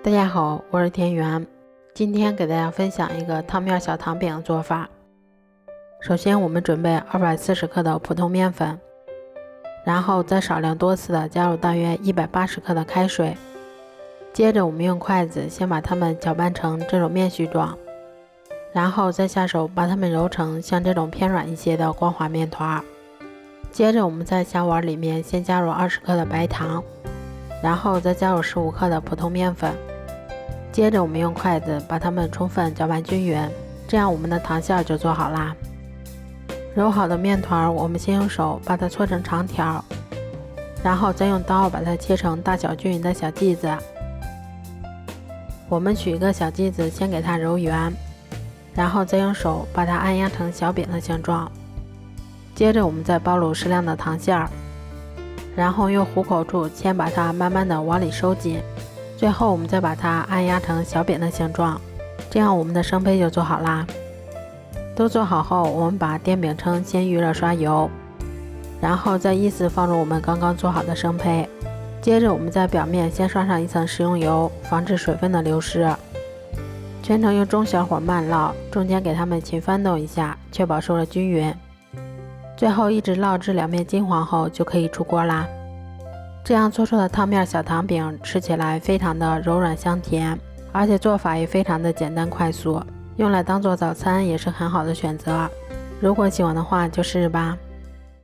大家好，我是田园。今天给大家分享一个汤面小糖饼的做法。首先我们准备240克的普通面粉，然后再少量多次的加入大约180克的开水。接着我们用筷子先把它们搅拌成这种面絮状，然后再下手把它们揉成像这种偏软一些的光滑面团。接着我们在小碗里面先加入20克的白糖，然后再加入15克的普通面粉。接着我们用筷子把它们充分搅拌均匀，这样我们的糖馅就做好啦。揉好的面团我们先用手把它搓成长条，然后再用刀把它切成大小均匀的小剂子。我们取一个小剂子先给它揉圆，然后再用手把它按压成小饼的形状。接着我们再包入适量的糖馅，然后用虎口处先把它慢慢的往里收紧，最后我们再把它按压成小饼的形状，这样我们的生胚就做好啦。都做好后，我们把电饼铛先预热刷油，然后再依次放入我们刚刚做好的生胚。接着我们在表面先刷上一层食用油，防止水分的流失。全程用中小火慢烙，中间给它们勤翻动一下，确保受热均匀。最后一直烙至两面金黄后就可以出锅啦。这样做出的汤面小糖饼吃起来非常的柔软香甜，而且做法也非常的简单快速，用来当做早餐也是很好的选择。如果喜欢的话就试试吧。